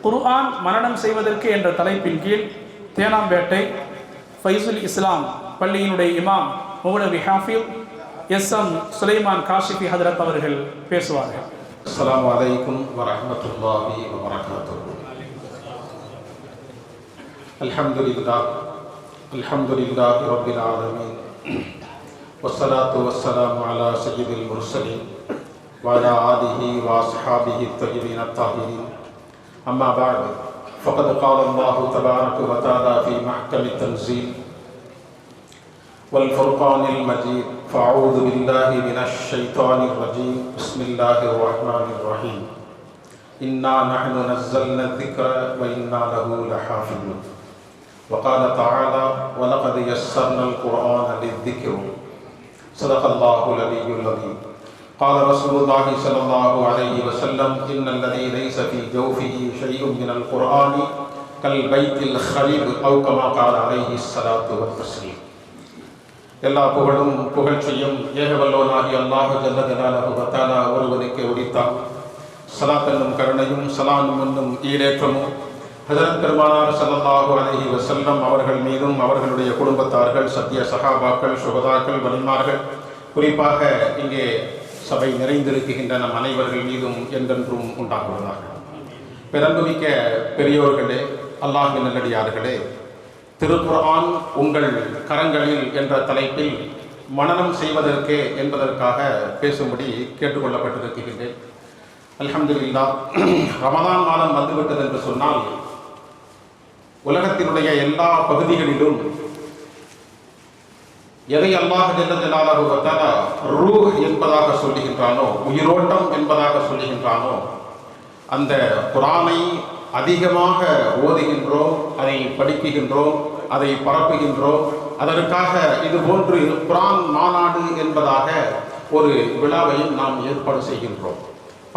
குர்ஆன் மனனம் செய்வதற்கு என்ற தலைப்பின் கீழ் தேனாம்பேட்டை ஃபைசுல் இஸ்லாம் பள்ளியினுடைய இமாம் மௌலவி ஹாஃபில் எஸ்.எம். சுலைமான் காஷிஃபி ஹதரத் அவர்கள் பேசுவார்கள். அஸ்ஸலாமு அலைக்கும் வரஹ்மத்துல்லாஹி வபரகாத்துஹு. அல்ஹம்துலில்லாஹி ரப்பில் ஆலமீன் வஸ்ஸலாத்து வஸ்ஸலாமு அலா சய்யிதில் முர்ஸலீன் வ அலா ஆலிஹி வ அஸ்ஹாபிஹி அத்-தய்யிபீன் அத்-தாஹிரீன். அம்மா பஅத் ஃபகத் கால அல்லாஹு தபாரக வ தஆலா ஃபீ மஹ்கமித் தன்ஸீல் والفرقان المجيد فأعوذ بالله من الشيطان الرجيم بسم الله الرحمن الرحيم إنا نحن نزلنا الذكر وإنا له لحافظون وقال تعالى ولقد يسرنا القرآن للذكر صدق الله العلي العظيم. قال رسول الله صلى الله عليه وسلم إن الذي ليس في جوفه شيء من القرآن كالبيت الخريب أو كما قال عليه الصلاة والتسليم. எல்லா புகழும் புகழ்ச்சியும் ஏகவல்லோனாகி அல்லாஹ் ஜல்ல ஜலாலுஹு வ தஆலா ஒருவனுக்கு உரித்தான். ஸலாத் என்னும் கருணையும் ஸலாம் என்னும் ஈடேற்றமும் ஹஜ்ரத் பெருமானார் ஸல்லல்லாஹு அலைஹி வஸல்லம் அவர்கள் மீதும் அவர்களுடைய குடும்பத்தார்கள், சத்திய சஹாபாக்கள், சுஹதாக்கள், வலிமார்கள், குறிப்பாக இங்கே சபை நிறைந்திருக்கின்ற நம் அனைவர்கள் மீதும் என்றென்றும் உண்டாகுவதாக. பெரம்புமிக்க பெரியோர்களே, அல்லாஹ்வின் நல்லடியார்களே, திருக்குர்ஆன் உங்கள் கரங்களில் என்ற தலைப்பில் மனனம் செய்வதற்கே என்பதற்காக பேசும்படி கேட்டுக்கொள்ளப்பட்டிருக்கின்றேன். அல்ஹம்துலில்லாஹ், ரமதான் மாதம் வந்துவிட்டது என்று சொன்னால் உலகத்தினுடைய எல்லா பகுதிகளிலும் எதை அல்லாஹ் ஜல்ல ஜலாலுஹு வ தஆலா ரூஹ் என்பதாக சொல்லுகின்றானோ, உயிரோட்டம் என்பதாக சொல்லுகின்றானோ, அந்த குர்ஆனை அதிகமாக ஓதுகின்றோம், அதை படிக்குகின்றோம், அதை பரப்புகின்றோம். அதற்காக இது போன்று குர்ஆன் மாநாடு என்பதாக ஒரு விழாவையும் நாம் ஏற்பாடு செய்கின்றோம்.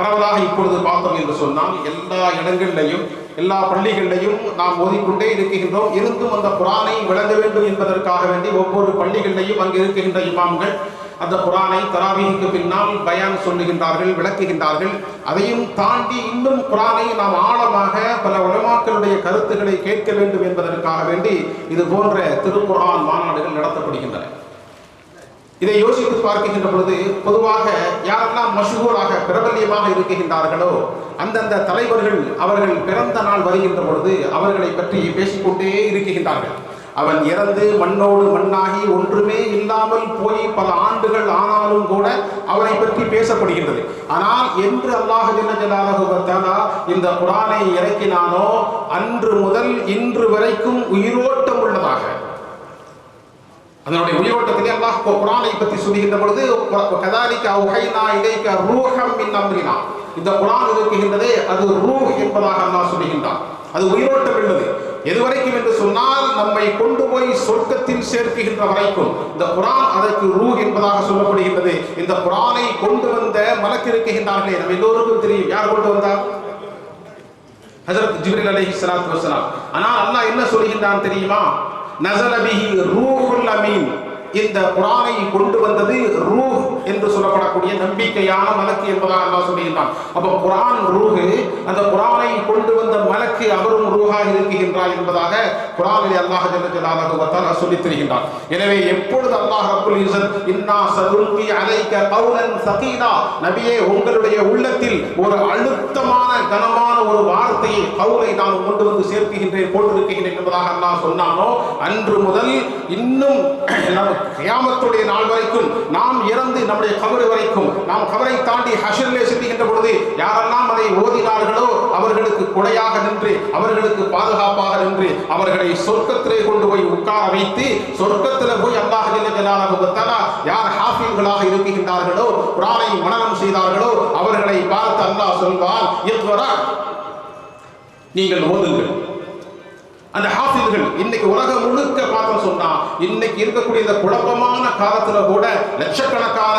பரவலாக இப்பொழுது பார்த்தோம் என்று சொன்னால் எல்லா இடங்களிலையும் எல்லா பள்ளிகளிலையும் நாம் ஓதிக்கொண்டே இருக்கின்றோம். இருந்தும் அந்த குர்ஆனை விளங்க வேண்டும் என்பதற்காக வேண்டி ஒவ்வொரு பள்ளிகளிலையும் அங்கு இருக்கின்ற இமாம்கள் அந்த குர்ஆனை தராவீஹுக்கு பின்னால் பயான் சொல்லுகின்றார்கள், விளக்குகின்றார்கள். அதையும் தாண்டி இன்னும் குர்ஆனை நாம் ஆழமாக பல உலமாக்களுடைய கருத்துக்களை கேட்க வேண்டும் என்பதற்காக வேண்டி இது போன்ற திருக்குர்ஆன் மாநாடுகள் நடத்தப்படுகின்றன. இதை யோசித்து பார்க்கின்ற பொழுது பொதுவாக யாரெல்லாம் மஷ்ஹூராக பிரபல்யமாக இருக்கின்றார்களோ அந்தந்த தலைவர்கள் அவர்கள் பிறந்த நாள் வருகின்ற பொழுது அவர்களை பற்றி பேசிக்கொண்டே இருக்கின்றார்கள். அவன் இறந்து மண்ணோடு மண்ணாகி ஒன்றுமே இல்லாமல் போய் பல ஆண்டுகள் ஆனாலும் கூட அவனை பற்றி பேசப்படுகின்றது. ஆனால் என்று அல்லாஹ் ஜல்ல ஜலாலுஹு வ தஆலா இந்த குர்ஆனை இறக்கினானோ அன்று முதல் இன்று வரைக்கும் உயிரோட்டம் உள்ளதாக, அதனுடைய உயிரோட்டத்திலே அல்லாஹ் குர்ஆனை பற்றி சொல்லுகின்ற பொழுது கதாலிக அவ்ஹைனா இலைக ரூஹம் மின் அம்ரினா, இந்த குர்ஆன் இருக்கின்றதே அது ரூஹ் என்பதாக அல்லாஹ் சொல்லுகின்றான். அது உயிரோட்டம் உள்ளது. எதுவரைக்கும் என்று சொன்னால் நம்மை கொண்டு போய் சொர்க்கத்தில் சேர்க்குகின்ற வரைக்கும் இந்த குர்ஆன் அதற்கு ரூஹ் என்பதாக சொல்லப்படுகின்றது. இந்த குர்ஆனை கொண்டு வந்த மலக்கு இருக்கின்றார்களே, நம்ம எல்லோருக்கும் தெரியும் யார் கொண்டு வந்தார்? ஹஜ்ரத் ஜிப்ரீல் அலைஹிஸ்ஸலாத்து வஸ்ஸலாம். ஆனால் அல்லாஹ் என்ன சொல்கின்றான் தெரியுமா? நஸல பிஹி ரூஹுல் அமீன், இந்த குர்ஆனை கொண்டு வந்தது ரூஹ் என்று சொல்லப்படக்கூடிய நம்பிக்கையான மலக்கு என்பதாக அல்லாஹ் சொல்லுகின்றான். அப்போ குர்ஆன் ரூஹ், அந்த குர்ஆனை கொண்டு வந்த மலக்கு அவரும் ரூஹாக இருக்கின்றார் என்பதாக குர்ஆனிலே அல்லாஹ் ஜல்ல ஜலாலுஹு வ தஆலா சொல்லித் தருகின்றான். எனவே எப்பொழுது அல்லாஹ் ரப்புல் இஸ்ஸத் இன்னா சதுல்கி அலைக கௌலன் ஸகீலா, நபியே உங்களுடைய உள்ளத்தில் ஒரு அழுத்தமான கனமான ஒரு வார்த்தையை கௌலை நான் கொண்டு வந்து சேர்க்கின்றேன் போட்டிருக்கின்றேன் என்பதாக அல்லாஹ் சொன்னானோ அன்று முதல் இன்னும் கியாமத்துடைய நாள் வரைக்கும் நாம் இறந்து நம்முடைய கபர் வரைக்கும் நாம் கபரை தாண்டி ஹஷரிலே செல்கின்ற பொழுது யாரெல்லாம் அதை ஓதினார்களோ அவர்களுக்கு கொடையாக நின்று அவர்களுக்கு பாதுகாப்பாக நின்று அவர்களை சொர்க்கத்திலே கொண்டு போய் உட்கார வைத்து சொர்க்கத்தில் போய் அல்லாஹ் ஜல்ல ஜலாலுஹு வ தஆலா யார் ஹாஃபில்களாக இருக்கின்றார்களோ குர்ஆனை மனனம் செய்தார்களோ அவர்களை பார்த்து அல்லாஹ் சொல்வான், இக்ரா, நீங்கள் ஓதுங்கள். அந்த ஹாஃபில்கள் இன்னைக்கு உலகம் முழுக்க பார்த்தோம் சொன்னா இன்னைக்கு இருக்கக்கூடிய இந்த குழப்பமான காலத்துல கூட லட்சக்கணக்கான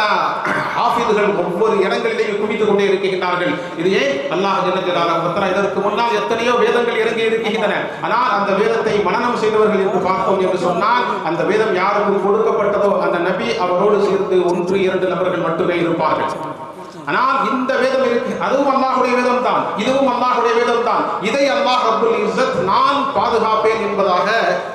ஹாஃபில்கள் ஒவ்வொரு இடங்களிலேயும் குவித்துக் கொண்டே இருக்கின்றார்கள். இது ஏன்? அல்லாஹ் ஜல்ல ஜலாலுஹு வ தஆலா இதற்கு முன்னால் எத்தனையோ வேதங்கள் இறங்கி இருக்கின்றன. ஆனால் அந்த வேதத்தை மனனம் செய்தவர்கள் என்று பார்த்தோம் என்று சொன்னால் அந்த வேதம் யாருக்கு கொடுக்கப்பட்டதோ அந்த நபி அவரோடு சேர்ந்து 1-2 நபர்கள் மட்டுமே இருப்பார்கள். ஆனால் இந்த வேதம் இருக்கு, அதுவும் அல்லாஹ்வுடைய வேதம் தான், இதுவும் அல்லாஹ்வுடைய வேதம் தான். இதை அல்லாஹ் ரப்புல் இஸ்ஸத் நான் பாதுகாப்பேன் என்பதாக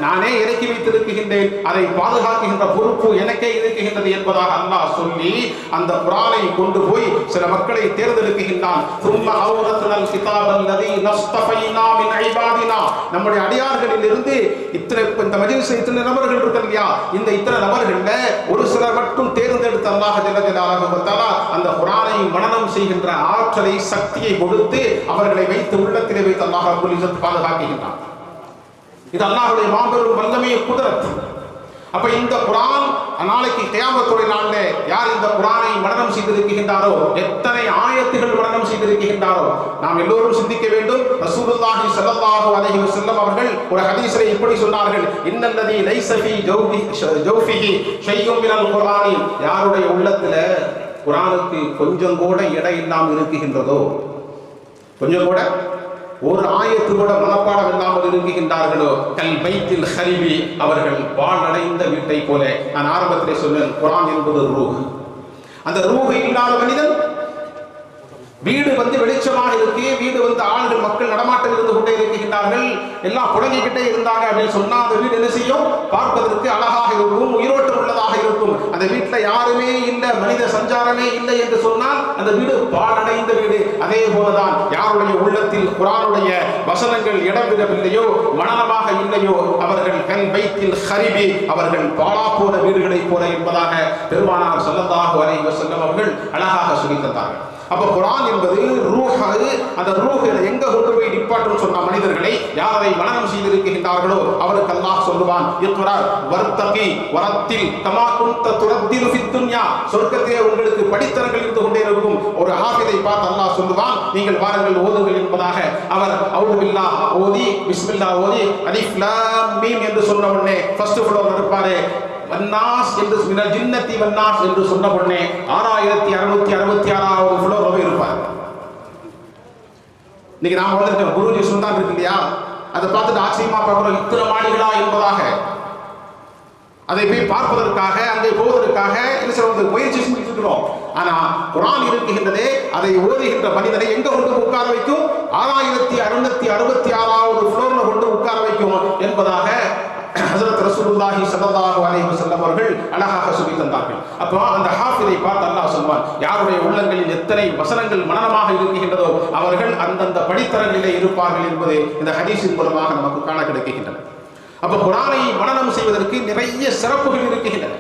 நானே இறக்கி வைத்திருக்கின்றேன், அதை பாதுகாக்கின்ற பொறுப்பு எனக்கே இருக்குகின்றது என்பதாக அல்லாஹ் சொல்லி அந்த குர்ஆனை கொண்டு போய் சில மக்களை தேர்ந்தெடுக்கின்றான். ثم أورثنا الكتاب الذي نصطفينا من عبادنا. நம்முடைய அடியார்களில் இருந்து இந்த மஜ்லிஸ்ல இத்தனை நபர்கள் இருக்காங்க இல்லையா, இந்த இத்தனை நபர்கள்ல ஒரு சிலர் மட்டும் தேர்ந்தெடுத்து அல்லாஹ் ஜல்ல ஜலாலுஹு வ தஆலா அந்த குர்ஆனை மனனம் செய்கின்ற ஆற்றலை சக்தியை கொடுத்து அவர்களை வைத்து உள்ளத்திலே வைத்து அல்லாஹ் ரப்புல் இஸ்ஸத் பாதுகாக்கின்றான். இது அல்லாஹ்வுடைய மாபெரும் வல்லமை குதரத். அப்ப இந்த குர்ஆன் நாளைக்கு கியாமத்துடைய நாளிலே யார் இந்த குர்ஆனை மனனம் செய்திருக்கின்றாரோ, எத்தனை ஆயத்துகள் மனனம் செய்திருக்கின்றாரோ நாம் எல்லோரும் சிந்திக்க வேண்டும். ரசூலுல்லாஹி ஸல்லல்லாஹு அலைஹி வஸல்லம் அவர்கள் ஒரு ஹதீஸிலே இப்படி சொன்னார்கள், இன்னல்லதி லைஸ ஃபீ ஜௌஃபிஹி ஷைஉம் மினல் குர்ஆனி. யாருடைய உள்ளத்துல குர்ஆனுக்கு கொஞ்சம் கூட எடை இல்லாமல் இருக்குகின்றதோ, கொஞ்சம் கூட ஒரு ஆயத்து கூட மனப்பாடம் இல்லாமல் இருக்குகின்றார்களோ, கல் பைத்தில் ஹரிபி, அவர்கள் வாழ்நடைந்த வீட்டை போல. நான் ஆரம்பத்திலே சொன்னேன், குர்ஆன் என்பது ரூஹ். அந்த ரூஹ் இல்லாத மனிதன், வீடு வெளிச்சமாக இருக்கு, வீடு ஆளுகள் மக்கள் நடமாட்டம் இருந்து கொண்டே இருக்கின்றார்கள், எல்லாம் புழங்கிக்கிட்டே இருந்தாங்க அப்படின்னு சொன்னா அந்த வீடு என்ன செய்யும்? பார்ப்பதற்கு அழகாக இருக்கும், உயிரோட்டம் உள்ளதாக இருக்கும். அந்த வீட்டுல யாருமே இல்லை, மனித சஞ்சாரமே இல்லை என்று சொன்னால் அந்த வீடு பாழடைந்த வீடு. அதே போலதான் யாருடைய உள்ளத்தில் குர்ஆனுடைய வசனங்கள் இடம்பெறவில்லையோ, மனனமாக இல்லையோ, அவர்கள் கல் பைத்தில் ஹரிபி, அவர்கள் பாழா போன வீடுகளை போல என்பதாக பெருமானார் ஸல்லல்லாஹு அலைஹி வஸல்லம் அவர்கள் அழகாக சொல்லித் தந்தார்கள். அப்ப குர்ஆன் என்பது ரூஹ். அந்த ரூஹ் எங்க கொண்டு போய் நிப்பாட்டும் சொன்ன மனிதர்களை யாரை மனனம் செய்திருக்கின்றார்களோ அவருக்கு அல்லாஹ் சொல்லுவான், இக்ரா வர்தகி வரத்தில் கமா குன்த துரத்திலு ஃபித் துன்யா. சொர்க்கத்திலே உங்களுக்கு படித்தரங்கள் இருந்து கொண்டே இருக்கும். ஒரு ஹாஃபிதை பார்த்து அல்லாஹ் சொல்லுவான், நீங்கள் வாருங்கள் ஓதுங்கள் என்பதாக. அவர் அவுது பில்லாஹ் ஓதி பிஸ்மில்லாஹ் ஓதி அலிஃப் லாம் மீம் என்று சொன்ன உடனே ஃபர்ஸ்ட் ஃப்ளோர்ல இருப்பாரு. வன்னாஸ் என்று மினல் ஜின்னத்தி வன்னாஸ் என்று சொன்ன உடனே 6666வது ஃப்ளோர்ல இருப்பார். இன்னைக்கு நாம வந்து குருஜி சுல்தான் இருக்கு இல்லையா, அதை பார்த்துட்டு ஆச்சரியமா பார்க்கிறோம், இத்தனை மாடிகளா என்பதாக. அதை போய் பார்ப்பதற்காக, அங்கே போவதற்காக என்ன சொல்றது முயற்சி செஞ்சிருக்கிறோம். ஆனா குர்ஆன் இருக்குகின்றதே, அதை ஓதுகின்ற மனிதனை எங்க கொண்டு உட்கார வைக்கும்? 6666வது ஃப்ளோர்ல கொண்டு உட்கார வைக்கும் என்பதாக ஹஜ்ரத் ரசூலுல்லாஹி ஸல்லல்லாஹு அலைஹி வஸல்லம் அவர்கள் அழகாக சொல்லி தந்தார்கள். அப்போ அந்த ஹாஃபிதை பார்த்து அல்லாஹ் சொல்வான், யாருடைய உள்ளங்களில் எத்தனை வசனங்கள் மனனமாக இருக்கின்றதோ அவர்கள் அந்தந்த படித்தரங்களிலே இருப்பார்கள் என்பது இந்த ஹதீஸின் மூலமாக நமக்கு காண கிடைக்கின்றன. அப்ப குர்ஆனை மனனம் செய்வதற்கு நிறைய சிறப்புகள் இருக்கின்றன.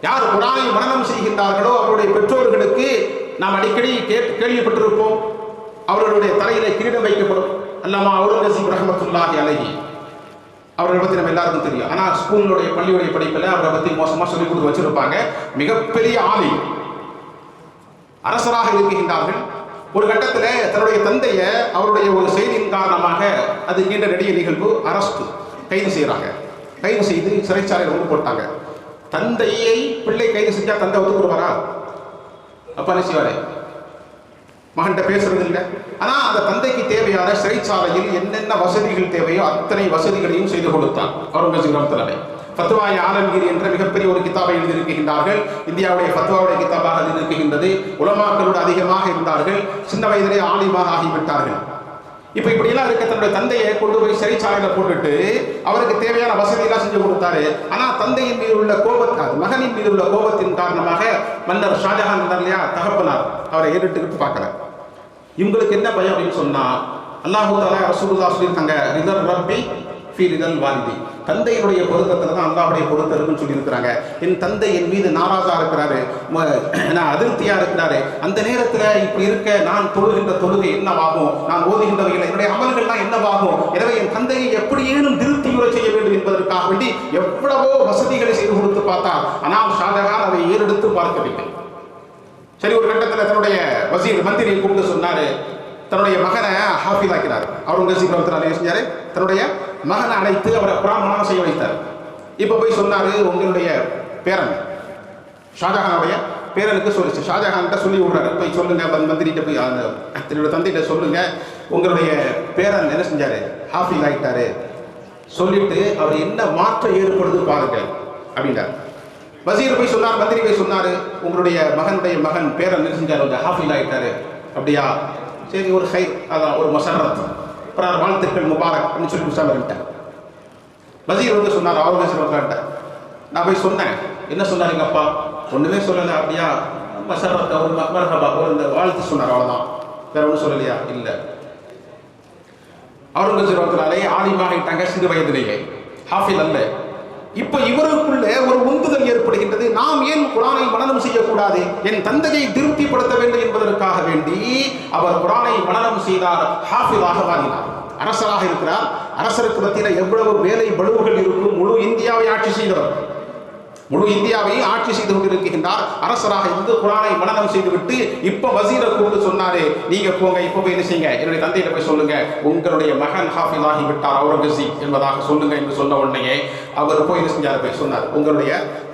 யார் குர்ஆனை மனனம் செய்கின்றார்களோ அவருடைய பெற்றோர்களுக்கு நாம் அடிக்கடி கேள்விப்பட்டிருப்போம், அவர்களுடைய தலையிலே கிரீடம் வைக்கப்படும். அல்லாமா அவுரங்கசீப் ரஹ்மத்துல்லாஹி அலைஹி அவரை பற்றி நம்ம எல்லாருக்கும் தெரியும். ஆனால் ஸ்கூலுடைய பள்ளியுடைய படிப்பில் அவரை பற்றி மோசமாக சொல்லிக் கொடுத்து வச்சிருப்பாங்க. மிகப்பெரிய ஆலிம், அரசராக இருக்கின்றார்கள். ஒரு கட்டத்தில் தன்னுடைய தந்தையை அவருடைய ஒரு செய்தியின் காரணமாக, அது நீண்ட நெடிய நிகழ்வு, அரஸ்ட் கைது செய்கிறாங்க. கைது செய்து சிறைச்சாலையில் கொண்டு போட்டாங்க. தந்தையை பிள்ளை கைது செஞ்சா தந்தை ஒத்துக்கொடுவாரா? அப்பா என்ன செய்வாரு? மகன்கிட்ட பேசுறது இல்லை. ஆனா அந்த தந்தைக்கு தேவையான சிறைச்சாலையில் என்னென்ன வசதிகள் தேவையோ அத்தனை வசதிகளையும் செய்து கொடுத்தார் அவுரங்கசீப் ரஹ்மத்துல்லாஹி. ஃபத்வாய் ஆலம்கீர் என்ற மிகப்பெரிய ஒரு கிதாபை எழுதியிருக்கின்றார்கள். இந்தியாவுடைய ஃபத்வாவுடைய கிதாபாக அது இருக்கின்றது. உலமாக்களோடு அதிகமாக இருந்தார்கள். சின்ன வயதிலே ஆலிமாக ஆகிவிட்டார்கள். இப்ப இப்படியெல்லாம் இருக்க தன்னுடைய தந்தையை கொண்டு போய் சிறைச்சாலையில போட்டுட்டு அவருக்கு தேவையான வசதியெல்லாம் செஞ்சு கொடுத்தாரு. ஆனா தந்தையின் மீது உள்ள மகனின் மீது உள்ள கோபத்தின் காரணமாக மன்னர் ஷாஜஹான் இருந்தார் இல்லையா, தகப்பனார், அவரை ஏறிட்டுக்கிட்டு பார்க்கல. இவங்களுக்கு என்ன பயம் அப்படின்னு சொன்னா, அல்லாஹு தஆலா ரசூலுல்லாஹ் சொல்லியிருக்காங்க, ரிதல் ரப்பி ஃபீ ரிதல் வாலிதி. தந்தையினுடைய பொருத்தத்துல தான் அல்லாஹ்வுடைய பொருத்தம் இருக்குன்னு சொல்லியிருக்கிறாங்க. என் தந்தை என் மீது நாராஜா இருக்கிறாரு, அதிருப்தியா இருக்கிறாரு. அந்த நேரத்துல இப்படி இருக்க நான் தொழுகின்ற தொழுகை என்னவாகும், நான் ஓதுகின்றவைகள் என்னுடைய அமல்கள்லாம் என்னவாகும், எனவே என் தந்தையை எப்படியேனும் திருப்தியுற செய்ய வேண்டும் என்பதற்காக வேண்டி எவ்வளவோ வசதிகளை செய்து கொடுத்து பார்த்தார். ஆனால் ஷாஜஹான் அதை ஏறெடுத்து பார்க்கவில்லை. சரி, ஒரு கட்டத்தில் தன்னுடைய வசீர் மந்திரியை கூப்பிட்டு சொன்னாரு, தன்னுடைய மகனை ஹாஃபிஸ் ஆக்கிறார். அவுரங்கசீப் ரஹ்மத்துல்லாஹி செஞ்சாரு, தன்னுடைய மகனை அழைத்து அவரை குர்ஆன் மனனம் செய்ய வைத்தார். இப்போ போய் சொன்னாரு, உங்களுடைய பேரன் ஷாஜஹானுடைய பேரனுக்கு சொல்லிச்சு, ஷாஜஹான்கிட்ட சொல்லி விடுறாரு, போய் சொல்லுங்க மந்திரிகிட்ட போய் தன்னுடைய தந்தைகிட்ட சொல்லுங்க, உங்களுடைய பேரன் என்ன செஞ்சாரு, ஹாஃபிஸ் ஆகிட்டாரு, சொல்லிட்டு அவர் என்ன மாற்றம் ஏற்படுது பாருங்க அப்படின்றார். வசீர் போய் சொன்னார், மந்திரி போய் சொன்னார், சொன்னார், உங்களுடைய மகனுடைய மகன் பேரன் செஞ்சார், கொஞ்சம் ஹாஃபில் ஆகிட்டாரு. அப்படியா, சரி, ஒரு ஹை, அதான் ஒரு மசரத், அப்புறம் வாழ்த்துக்கள் முபாரக் அப்படின்னு சொல்லி விட்டார். வசீர் வந்து சொன்னார், அவுரங்கசீப், நான் போய் சொன்னேன். என்ன சொன்னார் எங்கள் அப்பா? ஒன்றுமே சொல்லலை. அப்படியா, மசரத், ஒரு மர்ஹபா, ஒரு இந்த வாழ்த்து சொன்னார், அவ்வளோதான், வேற ஒன்றும் சொல்லலையா? இல்லை. அவுரங்கசீப் ஆலிமாகிட்டாங்க சிறு வயதிலேயே, ஹாஃபில் அல்ல. இப்போ இவருக்குள்ள ஒரு உந்துதல் ஏற்படுகின்றது, நாம் ஏன் குர்ஆனை மனனம் செய்யக்கூடாது, என் தந்தையை திருப்திப்படுத்த வேண்டும் என்பதற்காக வேண்டி அவர் குர்ஆனை மனனம் செய்தார், ஹாஃபிலாக மாறினார். அரசராக இருக்கிறார், அரசருக்கு மத்தியில் எவ்வளவு வேலை பளுவுகள் இருக்கும். முழு இந்தியாவை ஆட்சி செய்தவர், முழு இந்தியாவை ஆட்சி செய்து கொண்டிருக்கின்றார். அரசராக இருந்து குர்ஆனை மனனம் செய்துவிட்டு இப்ப வசீரை கூப்பிட்டு சொன்னாரு, நீங்க போங்க, இப்ப போய் என்ன செய்யுங்க, என்னுடைய தந்தையிட்ட போய் சொல்லுங்க, உங்களுடைய மகன் ஹாஃபில் ஆகி விட்டார் அவுரங்கசீப் என்பதாக சொல்லுங்க என்று சொன்ன உடனே அவர் போய் என்ன செஞ்சார், போய் சொன்னார், உங்களுடைய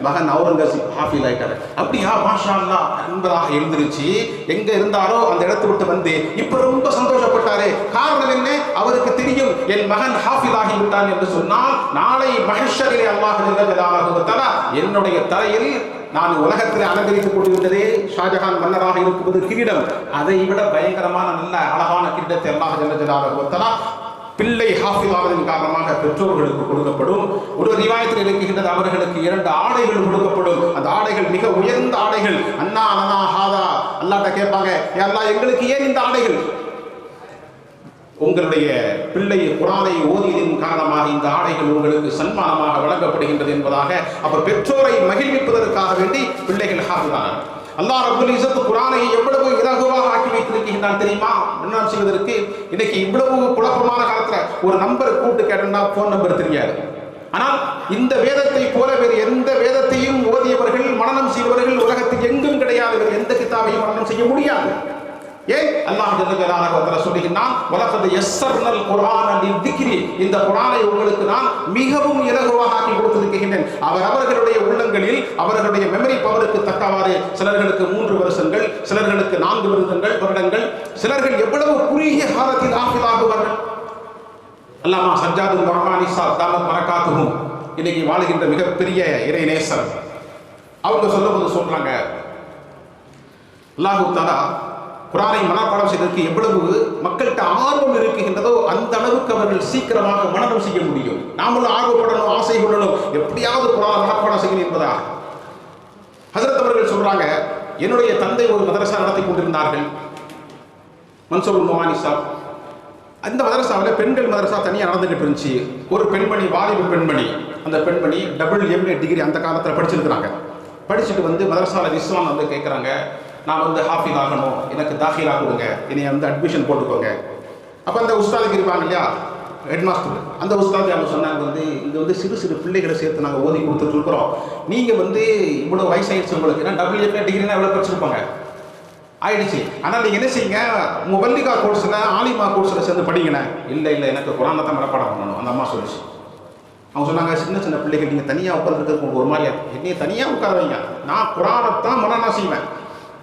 மகன் அவுரங்கசீப் ஹாஃபில் ஆயிட்டாரு. அப்படியா, மாஷா அல்லாஹ் என்பதாக எழுந்திருச்சு. எங்க இருந்தாரோ அந்த இடத்தை விட்டு வந்து இப்ப ரொம்ப சந்தோஷப்பட்டாரு. காரணம் என்ன? அவருக்கு தெரியும், என் மகன் ஹாஃபில் ஆகி விட்டான் என்று சொன்னால் நாளை மஹ்ஷரிலே அல்லாஹ் ஜல்ல ஜலாலுஹு தஆலா என்னுடைய தலையில், நான் உலகத்தில் அலங்கரித்துக் கொண்டிருந்ததே ஷாஜஹான் மன்னராக இருக்கும்போது கிரீடம், அதை விட பயங்கரமான நல்ல அழகான கிரீடத்தை அல்லாஹ் ஜல்ல ஜலாலுஹு தஆலா பிள்ளை ஹாஃபில் ஆவதன் காரணமாக பெற்றோர்களுக்கு கொடுக்கப்படும். ஒரு ரிவாயத்தில் இருக்கின்றது, அவர்களுக்கு 2 ஆடைகள் கொடுக்கப்படும். அந்த ஆடைகள் மிக உயர்ந்த ஆடைகள். அண்ணா அண்ணா ஹாதா, அல்லாஹ்ட்ட கேட்பாங்க, அல்லாஹ் எங்களுக்கு ஏன் இந்த ஆடைகள்? உங்களுடைய பிள்ளை குர்ஆனை ஓதியதின் காரணமாக இந்த ஆடைகள் உங்களுக்கு சன்மானமாக வழங்கப்படுகின்றது என்பதாக. அப்ப பெற்றோரை மகிழ்விப்பதற்காக வேண்டி பிள்ளைகள் ஹாஃபிலானார்கள். அல்லாஹ் ரப்பல் இஸ்ஸத் குர்ஆனை எவ்வளவு இலகுவாக ஆக்கி வைத்திருக்கின்றான் தெரியுமா மனனம் செய்வதற்கு. இன்னைக்கு இவ்வளவு குழப்பமான காலத்துல ஒரு நம்பரை கூப்பிட்டு கேட்டா போன் நம்பர் தெரியாது. ஆனால் இந்த வேதத்தை போல வேறு எந்த வேதத்தையும் ஓதியவர்கள் மனனம் செய்தவர்கள் உலகத்தில் எங்கும் கிடையாது. எந்த கிதாபையும் மனனம் செய்ய முடியாது. ஏன்? அல்லாஹ் ஜல்ல ஜலாலுஹு வ தஆலா சொல்லுகிறான், வலகத் யஸ்ஸர்னல் குர்ஆன லிذிக்ரி, இந்த குர்ஆனை உங்களுக்கு நான் மிகவும் இலகுவாக ஆக்கி கொடுத்திருக்கிறேன். அவர்களுடைய உள்ளங்களில் அவர்களுடைய மெமரி பவருக்கு தக்கவாறு சிலர்களுக்கு 3 வருஷங்கள், சிலர்களுக்கு 4 வருடங்கள், சிலர்கள் எவ்வளவு குறுகிய காலத்தில் ஆஃபிலாகுவார்கள். அல்லாமா சஜ்ஜாதுல் ரஹ்மானி ஸாத் தாமத் பரகாத்துஹும் இன்னைக்கு வாழுகின்ற மிகப்பெரிய இறைநேசர். அவங்க சொல்லும்போது சொல்றாங்க, அல்லாஹ் தஆலா குர்ஆனை மனப்பாடம் செய்வதற்கு எவ்வளவு மக்கள்கிட்ட ஆர்வம் இருக்கின்றதோ அந்த அளவுக்கு அவர்கள் சீக்கிரமாக மனனம் செய்ய முடியும். நாமளும் ஆர்வப்படணும், ஆசை கொள்ளணும், எப்படியாவது குர்ஆனை மனப்பாடம் செய்யணும் என்பதாக. ஹஜ்ரத் அவர்கள் சொல்றாங்க, என்னுடைய தந்தை ஒரு மதரசா நடத்தி கொண்டிருந்தார்கள், மன்சூர் நுமானி சாப். அந்த மதரசாவில் பெண்கள் மதரசா தனியாக நடந்துகிட்டு இருந்துச்சு. ஒரு பெண்மணி, வாலிப பெண்மணி, அந்த பெண்மணி MA டிகிரி அந்த காலத்தில் படிச்சிருக்கிறாங்க. படிச்சுட்டு வந்து மதரசாவில் இஸ்லாம் வந்து கேட்குறாங்க, நான் வந்து ஹாஃபில் ஆகணும், எனக்கு தாஹிலா கொடுங்க, என்னை வந்து அட்மிஷன் போட்டுக்கோங்க. அப்போ அந்த உஸ்தாதுக்கு இருப்பாங்க இல்லையா, ஹெட் மாஸ்டர், அந்த உஸ்தாது அவங்க சொன்னாங்க, வந்து இங்கே வந்து சிறு சிறு பிள்ளைகளை சேர்த்து நாங்கள் ஓதி கொடுத்துட்ருக்குறோம், நீங்கள் வந்து இவ்வளோ வயசாகிடுச்சு உங்களுக்கு, ஏன்னா WA டிகிரினா எவ்வளோ படிச்சிருப்பாங்க ஆயிடுச்சு, ஆனால் நீங்கள் என்ன செய்யுங்க, முபல்லிகா கோர்ஸில் ஆலிமா கோர்ஸில் சேர்ந்து படிங்கண்ணே. இல்லை இல்லை, எனக்கு குர்ஆனை தான் மனப்பாடம் பண்ணணும், அந்த அம்மா சொல்லிச்சு. அவங்க சொன்னாங்க, சின்ன சின்ன பிள்ளைகள் நீங்கள் தனியாக உட்காந்துருக்கிறது ஒரு மாதிரியா, என்னையை தனியாக உட்கார வைங்க, நான் குர்ஆனை தான் மனனம் செய்வேன்.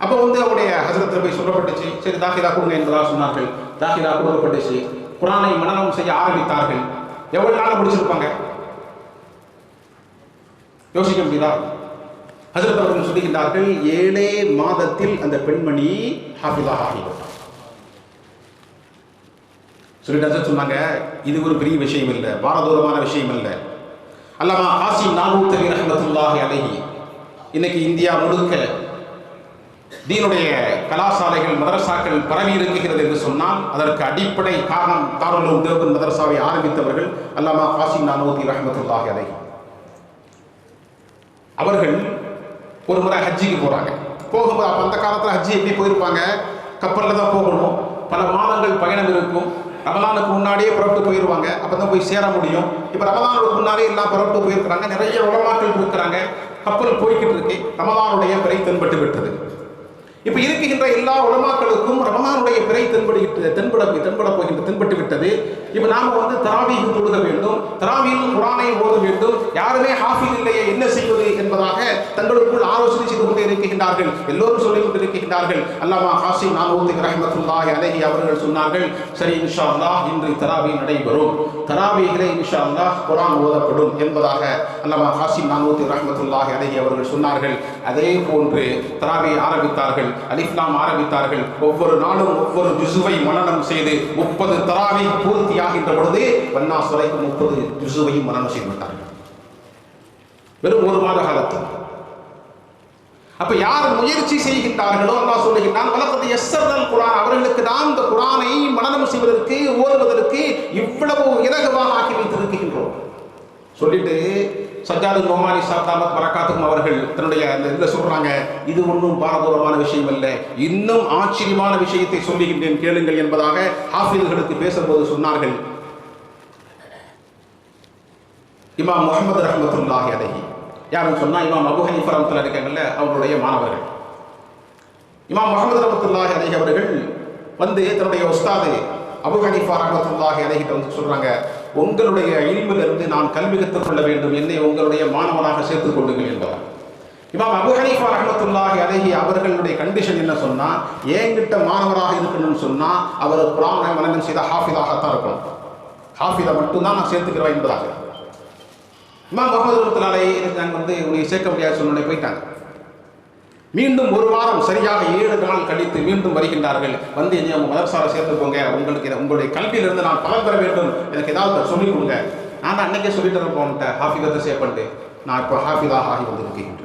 அப்போ வந்து அவருடைய ஹஜ்ரத்தில் போய் சொல்லப்பட்டுச்சு, சரி தாஹிலா கொடுங்க என்பதாக சொன்னார்கள். தாஹிலா கொடுக்கப்பட்டுச்சு. குர்ஆனை மனனம் செய்ய ஆரம்பித்தார்கள். எவ்வளவு நாள் முடிச்சிருப்பாங்க யோசிக்க முடியுதா? ஹஜ்ரத் அவர்கள் சொல்லுகின்றார்கள், 7 மாதத்தில் அந்த பெண்மணி ஹாஃபிலாக ஆகிவிட்டார். சொல்லிட்டு சொன்னாங்க, இது ஒரு பெரிய விஷயம் இல்லை, பாரதூரமான விஷயம் இல்லை. அல்லாமா காசிம் நானூத்தவி ரஹ்மத்துல்லாஹி அலைஹி இன்னைக்கு இந்தியா முழுக்க தீனுடைய கலாசாலைகள், மதரசாக்கள் பரவி இருக்கிறது என்று சொன்னால் அதற்கு அடிப்படை காரணம் தாருல் உலூம் தேவபந்த் மதரசாவை ஆரம்பித்தவர்கள் அல்லாமா காசிம் நானூத்தி ரஹ்மத்துல்லாஹி அலைஹி. அவர்கள் ஒரு முறை ஹஜ்ஜிக்கு போறாங்க. போகும்போது அப்போ அந்த காலத்தில் ஹஜ்ஜி எப்படி போயிருப்பாங்க, கப்பலில் தான் போகணும், பல மாதங்கள் பயணம் இருக்கும். ரமலானுக்கு முன்னாடியே புறப்பட்டு போயிடுவாங்க, அப்போ தான் போய் சேர முடியும். இப்போ ரமலானுக்கு முன்னாடியே எல்லாம் புறப்பட்டு போயிருக்கிறாங்க, நிறைய உலமாக்கள் இருக்கிறாங்க, கப்பல் போய்கிட்டு இருக்கு, ரமலானுடைய பிறை தென்பட்டு விட்டது. இப்போ இருக்கின்ற எல்லா உலமாக்களுக்கும் ரமலானுடைய பிறை தென்பட்டு விட்டது. இப்போ நாம வந்து தராவீஹ் தொழுக வேண்டும், தராவீஹ் குர்ஆனை ஓத வேண்டும், யாருமே ஹாஃபில் இல்லையே, என்ன செய்வது என்பதாக தங்களுக்குள் ஆலோசனை செய்து கொண்டே கொண்டிருக்கின்றார்கள், எல்லோரும் சொல்லிக் கொண்டிருக்கின்றார்கள். அல்லாமா ஹாசிம் நானூத்தி ரஹ்மத்துல்லாஹி அலைஹி அவர்கள் சொன்னார்கள், சரி இன்ஷா அல்லாஹ் இன்று தராவி நடைபெறும், தராவிகளே இன்ஷா அல்லாஹ் குர்ஆன் ஓதப்படும் என்பதாக அல்லாமா ஹாசிம் நானூத்தி ரஹ்மத்துல்லாஹி அலைஹி அவர்கள் சொன்னார்கள். அதே போன்று தராவி ஆரம்பித்தார்கள், அலிஃப் லாம் ஆரம்பித்தார்கள். ஒவ்வொரு நாளும் ஒவ்வொரு ஜுசுவை மனனம் செய்து 30 தராவி பூர்த்தியாகின்ற பொழுது வன்னாஸ் வரைக்கும் 30 ஜுசுவையும் மனனம் செய்து விட்டார்கள், வெறும் ஒரு மாத காலத்தில். அப்ப யார் முயற்சி செய்கின்றார்களோ அல்லாஹ் சொல்லுகின்றான், வலக்கத் யஸ்ஸர்னல் குர்ஆன், அவர்களுக்கு நாம் இந்த குர்ஆனை மனனம் செய்வதற்கு ஓதுவதற்கு இவ்வளவு இலகுவாக ஆக்கி வைத்திருக்கின்றோம். சொல்லிட்டு சஜ்ஜாது நோமானி சாத்தாமத் பரக்காத்துக்கும் அவர்கள் தன்னுடைய அந்த இதில் சொல்றாங்க, இது ஒன்றும் பாரதூரமான விஷயம் அல்ல, இன்னும் ஆச்சரியமான விஷயத்தை சொல்லுகின்றேன் கேளுங்கள் என்பதாக ஹாஃபிதுகளுக்கு பேசும்போது சொன்னார்கள். இமாம் முஹம்மது ரஹ்மத்துல்லாஹி அலைஹி யாருன்னு சொன்னா இமாம் அபூ ஹனீஃபா ரஹ்மத்துல்லாஹி இருக்காங்கல்ல, அவருடைய மாணவர்கள். இமாம் முஹம்மது ரஹ்மத்துல்லாஹி அலைஹி அவர்கள் வந்து தன்னுடைய உஸ்தாது அபூ ஹனீஃபா ரஹ்மத்துல்லாஹி அலைஹி வந்து சொல்றாங்க, உங்களுடைய இல்மிலிருந்து நான் கல்வி கற்றுக்கொள்ள வேண்டும், என்னை உங்களுடைய மாணவனாக சேர்த்துக் கொள்ளுங்கள் என்பதால். இமாம் அபூ ஹனீஃபா ரஹ்மத்துல்லாஹி அலைஹி அவர்களுடைய கண்டிஷன் என்ன சொன்னா, என்கிட்ட மாணவராக இருக்கணும்னு சொன்னா அவர் குர்ஆனை மனனம் செய்த ஹாஃபிதாகத்தான் இருக்கணும், ஹாஃபிதா மட்டும்தான் நான் சேர்த்துக்கிறேன் என்பதாக. இமாம் முஹம்மது ரஹ்மத்துல்லாஹி நாங்கள் வந்து உன்னை சேர்க்க முடியாது சொன்னோன்னே போயிட்டாங்க. மீண்டும் ஒரு வாரம் சரியாக 7 நாள் கழித்து மீண்டும் வருகின்றார்கள். வந்து என்னை உங்கள் மதரசாவை சேர்த்துக்கோங்க, உங்களுக்கு உங்களுடைய கல்வியிலிருந்து நான் பலன் பெற வேண்டும், எனக்கு ஏதாவது சொல்லிக் கொடுங்க. நான் தான் அன்னைக்கே சொல்லிட்டு இருப்போம்ட்ட ஹாஃபிதத்தை சேர்ப்பட்டு நான் இப்போ ஹாஃபிதாக ஆகி வந்திருக்கின்றேன்.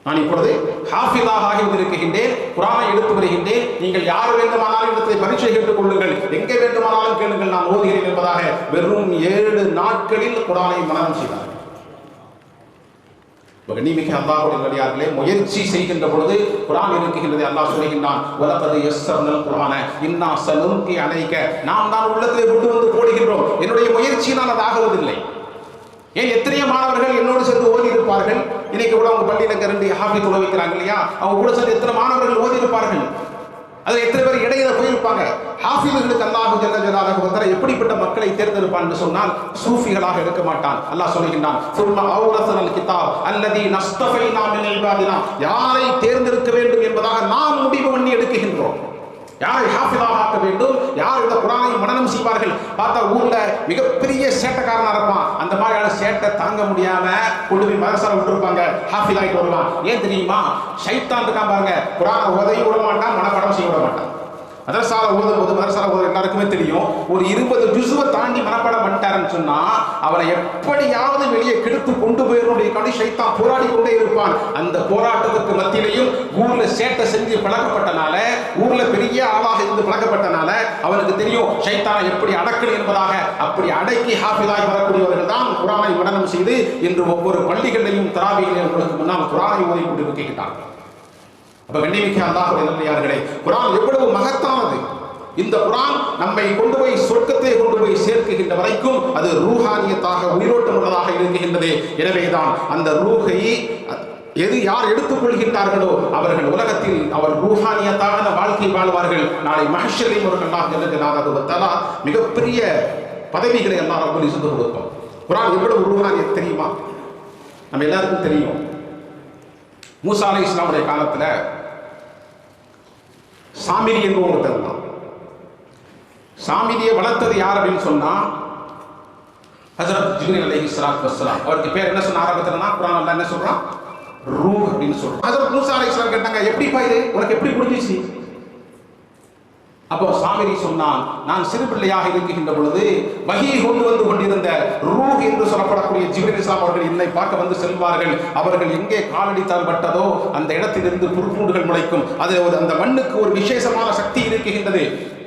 நான் இப்பொழுது ஹாஃபிதாக ஆகி வந்திருக்கின்றேன், குர்ஆனை எடுத்து வருகின்றேன். நீங்கள் யார் வேண்டுமானாலும் இடத்தை பரீட்சை கேட்டுக் கொள்ளுங்கள், எங்கே வேண்டுமானாலும் கேளுங்கள், நான் ஓதுகிறேன் என்பதாக வெறும் 7 நாட்களில் குர்ஆனை மனனம் செய்தார்கள். கண்ணியமிக்க அல்லாஹ்வுடைய நல்லடியார்களே, முயற்சி செய்கின்ற பொழுது குர்ஆன் இருக்கின்றது. அல்லாஹ் சொல்லுகின்றான், வலகத் யஸ்ஸர்னல் குர்ஆன இன்னா சனுல்கி அலைக, நாம் தான் உள்ளத்திலே கொண்டு வந்து போடுகின்றோம், என்னுடைய முயற்சியினால் அது ஆகுவதில்லை. ஏன் எத்தனையோ மாணவர்கள் என்னோடு சேர்ந்து ஓதி இருப்பார்கள். இன்னைக்கு கூட அவங்க பள்ளியில் 2 ஹாஃபிஸ் தொழ வைக்கிறாங்க இல்லையா, அவங்க கூட சேர்ந்து எத்தனை மாணவர்கள் ஓதி இருப்பார்கள், அதில் எத்தனை பேர் இடையில போயிருப்பாங்க. ஹாஃபிதுகளுக்கு அல்லாஹ் ஜல்ல ஜலாலுஹு எப்படிப்பட்ட மக்களை தேர்ந்தெடுப்பான் என்று சொன்னால் சூஃபிகளாக இருக்க மாட்டான். அல்லாஹ் சொல்லுகின்றான், சும்ம அவ்ரஸனல் கிதாப் அல்லதி நஸ்தஃபைனா மின் இபாதினா, யாரை தேர்ந்தெடுக்க வேண்டும் என்பதாக நாம் முடிவு பண்ணி எடுக்கின்றோம். யாரை ஹாஃபிதாக ஆக்க வேண்டும், யார் இந்த குர்ஆனை மனனம் செய்வார்கள். பார்த்தா ஊர்ல மிகப்பெரிய சேட்டைக்காரனா இருப்பான், அந்த மாதிரியான சேட்டை தாங்க முடியாம கொண்டு போய் மதரசால விட்டுருப்பாங்க, ஹாஃபிஸ் ஆகிட்டு வருவான். ஏன் தெரியுமா, ஷைத்தான் இருக்கான் பாருங்க, குர்ஆனை உதவி விட மாட்டான், மனப்பாடம் செய்ய விட மாட்டான். மதரசால ஓதும்போது மதரசால ஓத எல்லாருக்குமே தெரியும், ஒரு 20 ஜுஸுவை தாண்டி மனப்பாடம் பண்ணிட்டாருன்னு சொன்னா அவனை எப்படியாவது வெளியே கெடுத்து கொண்டு போயிடணும் ஷைத்தான் போராடி கொண்டே இருப்பான். அந்த போராட்டத்துக்கு மத்தியிலையும் ஊர்ல சேட்டை செஞ்சு பழக்கப்பட்டனால, ஊர்ல பெரிய ஆளாக இருந்து பழக்கப்பட்டனால அவனுக்கு தெரியும் ஷைத்தானை எப்படி அடக்கணும் என்பதாக. அப்படி அடக்கி ஹாஃபிதாகி வரக்கூடியவர்கள் தான் குர்ஆனை மனனம் செய்து இன்று ஒவ்வொரு பள்ளிகளிலையும் தராவிகளையும் உங்களுக்கு முன்னால் குர்ஆனை ஓதி கொண்டிருக்கிறார்கள். அப்ப கண்ணியமிக்க அல்லாஹ்வுடைய நல்லடியார்களே, குர்ஆன் எவ்வளவு மகத்தானது. இந்த குர்ஆன் நம்மை கொண்டு போய் சொர்க்கத்தை கொண்டு போய் சேர்க்கின்ற வரைக்கும் அது ரூஹானியத்தாக உயிரோட்டம் உள்ளதாக இருக்கின்றது. எனவேதான் அந்த ரூஹை யார் எடுத்துக் கொள்கின்றார்களோ அவர்கள் உலகத்தில் அவர் ரூஹானியத்தான வாழ்க்கை வாழ்வார்கள். நாளை மஹ்ஷரில் ஒரு அல்லாஹ் ஜல்ல ஜலாலுஹு தஆலா மிகப்பெரிய பதவிகளை அல்லாஹ் ரப்பல் இஸ்ஸத் கொடுப்பார். குர்ஆன் எவ்வளவு ரூஹானியத் தெரியுமா, நம்ம எல்லாருக்கும் தெரியும். மூசா அலைஹிஸ்ஸலாமுடைய காலத்துல சாமிரி என்பவங்க இருந்தான். சாமிரியை வளர்த்தது யார் அப்படின்னு சொன்னா ஹஜ்ரத் ஜிப்ரீல் அலைஹிஸ்ஸலாத்து வஸ்ஸலாம். அவருக்கு பேர் என்ன சொன்ன ஆரம்பத்துலனா குர்ஆன் அல்லாஹ் என்ன சொல்றான், ரூஹ் அப்படின்னு சொல்றான். ஹஜ்ரத் மூசா அலைஹிஸ்ஸலாம் கேட்டாங்க, எப்படிப்பா இது உனக்கு எப்படி புரிஞ்சிச்சு? அப்போ சாமிரி சொன்னான், நான் சிறு பிள்ளையாக இருக்கின்ற பொழுது வஹீ கொண்டு வந்து கொண்டிருந்த ரூஹ் என்று சொல்லப்படக்கூடிய ஜிப்ரீல் இஸ்லாம் அவர்கள் என்னை பார்க்க வந்து செல்வார்கள். அவர்கள் எங்கே காலடித்தால் பட்டதோ அந்த இடத்திலிருந்து புற்பூண்டுகள் முளைக்கும். அது அந்த மண்ணுக்கு ஒரு விசேஷமான சக்தி இருக்கின்றது.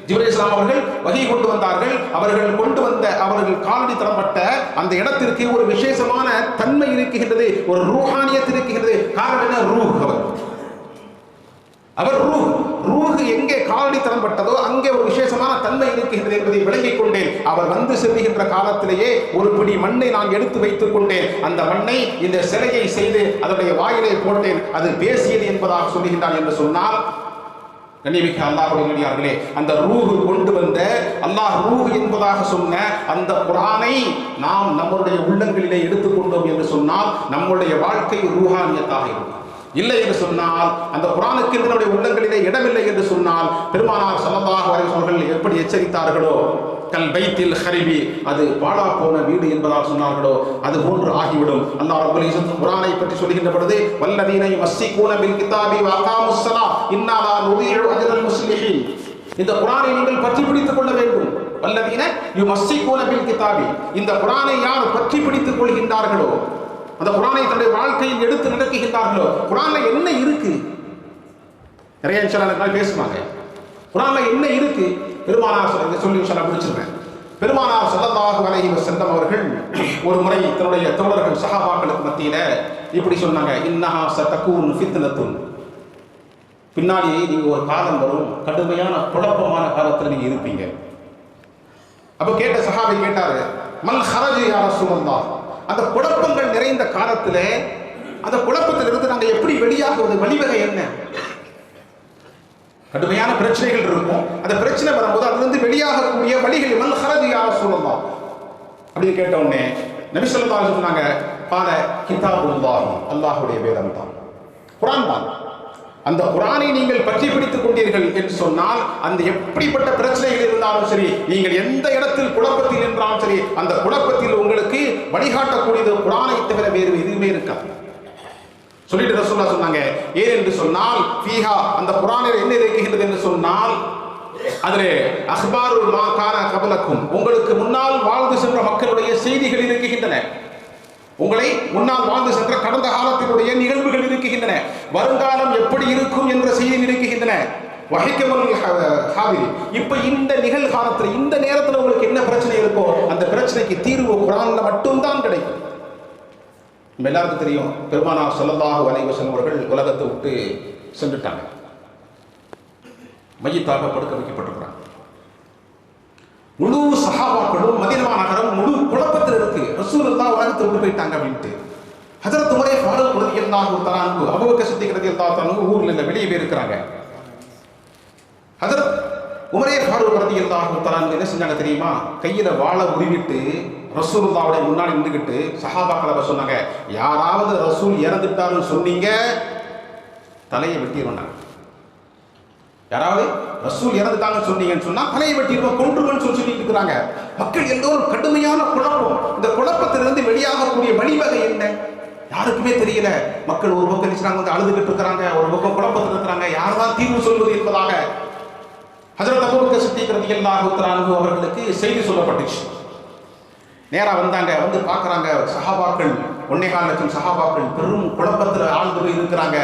ஜிப்ரீல் இஸ்லாம் அவர்கள் வஹீ கொண்டு வந்தார்கள். அவர்கள் கொண்டு வந்த அவர்கள் காலடி தரப்பட்ட அந்த இடத்திற்கு ஒரு விசேஷமான தன்மை இருக்கின்றது, ஒரு ரூஹானியத் இருக்கின்றது. காரணம் என்ன, ரூஹ். அவர் ரூஹ் எங்கே காலடி தரப்பட்டதோ அங்கே ஒரு விசேஷமான தன்மை இருக்கின்றது என்பதை விளங்கிக் கொண்டேன். அவர் வந்து செல்லுகின்ற காலத்திலேயே ஒரு பிடி மண்ணை நான் எடுத்து வைத்துக் கொண்டேன். அந்த மண்ணை இந்த சிலையை செய்து அதனுடைய வாயிலை போட்டேன், அது பேசியது என்பதாக சொல்லுகின்றான் என்று சொன்னால், கண்ணியமிக்க அல்லாஹ்வுடைய நல்லடியார்களே, அந்த ரூஹ் கொண்டு வந்த அல்லாஹ் ரூஹ் என்பதாக சொன்ன அந்த குர்ஆனை நாம் நம்முடைய உள்ளங்களிலே எடுத்துக்கொண்டோம் என்று சொன்னால் நம்முடைய வாழ்க்கை ரூஹானியத்தாக இருக்கும். இல்லை என்று சொன்னால், அந்த குர்ஆனுக்கு நம்முடைய உள்ளங்களிலே இடமில்லை என்று சொன்னால், பெருமானார் ஸல்லல்லாஹு அலைஹி வஸல்லம் எப்படி எச்சரித்தார்களோ, கல் பைத்தில் ஹரிபி, அது பாழா போன வீடு என்பதால் சொன்னார்களோ அது போன்று ஆகிவிடும். அல்லாஹ் ரப்பல் இஸ்ஸத் குர்ஆனை பற்றி சொல்கின்ற பொழுது, வல்லதீன யுமஸ்ஸிகூன பில் கிதாபி வ அகாமுஸ் ஸலாத் இன்னா லா நுதீஉ அஜ்ரல் முஸ்லிஹீன். இந்த குர்ஆனை நீங்கள் பற்றி பிடித்துக் கொள்ள வேண்டும். வல்லதீன யுமஸ்ஸிகூன பில் கிதாபி, இந்த குர்ஆனை யார் பற்றி பிடித்துக் கொள்கின்றார்களோ, அந்த குர்ஆனை தன்னுடைய வாழ்க்கையில் எடுத்து நடக்குகின்றார்களோ, குர்ஆன்ல என்ன இருக்கு? நிறைய இன்ஷா அல்லாஹ் பேசுவாங்க. குர்ஆன்ல என்ன இருக்கு? பெருமானார் சொல்லி இன்ஷா அல்லாஹ் முடிச்சிருக்கேன். பெருமானார் ஸல்லல்லாஹு அலைஹி வஸல்லம் அவர்கள் ஒரு முறை தன்னுடைய தோழர்கள் சஹாபாக்களுக்கு மத்தியில இப்படி சொன்னாங்க, இன்னஹா சதகூன் ஃபித்னத்துன், பின்னாடி நீங்க ஒரு காலம் வரும், கடுமையான குழப்பமான காலத்துல நீங்க இருப்பீங்க. அப்ப கேட்ட சஹாபி கேட்டாரு, மல் ஹரஜ் யா ரசூலல்லாஹ், அந்த குழப்பங்கள் நிறைந்த காலத்துல அந்த குழப்பத்திலிருந்து நாங்க எப்படி வெளியாகுவது, வழிவகை என்ன? கடுமையான பிரச்சனைகள் இருக்கும், அந்த பிரச்சனை வரும்போது அதிலிருந்து வெளியாகக்கூடிய வழிகள், மல் ஹரஜ் யா ரசூலல்லாஹ் அப்படி கேட்ட உடனே நபி ஸல்லல்லாஹு அலைஹி வஸல்லம் சொன்னாங்க, கால கிதாபுல்லாஹ், அல்லாஹ்வுடைய வேதம் தான், குர்ஆன் தான். அந்த குர்ஆனை நீங்கள் பற்றி பிடித்துக் கொண்டீர்கள் என்று சொன்னால், அந்த எப்படிப்பட்ட பிரச்சனைகள் இருந்தாலும் சரி, நீங்கள் எந்த இடத்தில் குழப்பத்தில் நின்றாலும் சரி, அந்த குழப்பத்தில் உங்களுக்கு வழிகாட்டக்கூடியது குர்ஆனை தவிர வேறு எதுவுமே இருக்காது சொல்லிட்டு ரசூலுல்லாஹ் சொன்னாங்க. ஏன் என்று சொன்னால், ஃபீஹா, அந்த குர்ஆனில் என்ன இருக்கின்றது என்று சொன்னால், அதிலே அக்பாருல் மா கான கபலக்கும், உங்களுக்கு முன்னால் வாழ்ந்து சென்ற மக்களுடைய செய்திகள் இருக்கின்றன. உங்களை முன்னால் வாழ்ந்து சென்ற கடந்த காலத்தினுடைய நிகழ்வுகள் இருக்கின்றன. வருங்காலம் எப்படி இருக்கும் என்ற செய்தி இருக்கின்றன. இப்ப இந்த நிகழ்காலத்தில் இந்த நேரத்தில் உங்களுக்கு என்ன பிரச்சனை இருக்கோ அந்த பிரச்சனைக்கு தீர்வு குர்ஆன்ல மட்டும்தான் கிடைக்கும். நம்ம எல்லாருக்கும் தெரியும், பெருமானார் ஸல்லல்லாஹு அலைஹி வஸல்லம் அவர்கள் உலகத்தை விட்டு சென்றுட்டாங்க. மையத்தாக படுக்க வைக்கப்பட்டிருக்கிறாங்க. முழு சஹாபாக்களும் மதீனா நகரம் முழு குழப்பத்தில் இருக்கு. ரசூலுல்லாஹ் உலகத்தை விட்டு போயிட்டாங்க அப்படின்ட்டு. ஹஜ்ரத் உமர் ஃபாரூக் ரலியல்லாஹு தஆலா அன்ஹு, அபூபக்கர் சித்திக் ரலியல்லாஹு தஆலா அன்ஹு ஊர்ல இல்ல, வெளியே போய் இருக்கிறாங்க. ஹஜ்ரத் உமர் ஃபாரூக் ரலியல்லாஹு தஆலா அன்ஹு என்ன செஞ்சாங்க தெரியுமா? கையில வாளை உருவிட்டு ரசூலுல்லாஹ்வுடைய முன்னாடி நின்றுக்கிட்டு சஹாபாக்களை சொன்னாங்க, யாராவது ரசூல் இறந்துட்டாருன்னு சொன்னீங்க தலையை வெட்டிடுவாங்க. யாராவது ரசூல் இறந்துட்டாங்கன்னு சொன்னீங்கன்னு சொன்னா தலையை வெட்டிடுவோம், கொன்றுவன்னு சொல்லிட்டு இருக்கிறாங்க. மக்கள் எல்லோரும் கடுமையான குழப்பம். இந்த குழப்பத்திலிருந்து வெளியாகக்கூடிய வழிவகை என்ன யாருக்குமே தெரியல. மக்கள் ஒரு பக்கம் வந்து அழுதுகிட்டு இருக்கிறாங்க, ஒரு பக்கம் குழப்பத்தில் இருக்கிறாங்க. யார்தான் தீர்வு சொல்வது என்பதாக ஹஜ்ரத் அபூபக்கர் சித்திக் ரலியல்லாஹு தஆலா அன்ஹு அவர்களுக்கு செய்தி சொல்லப்பட்டுச்சு. நேரா வந்தாங்க, வந்து பார்க்குறாங்க சஹாபாக்கள், 1.25 லட்சம் சஹாபாக்கள் பெரும் குழப்பத்தில் ஆழ்ந்து போய் இருக்கிறாங்க.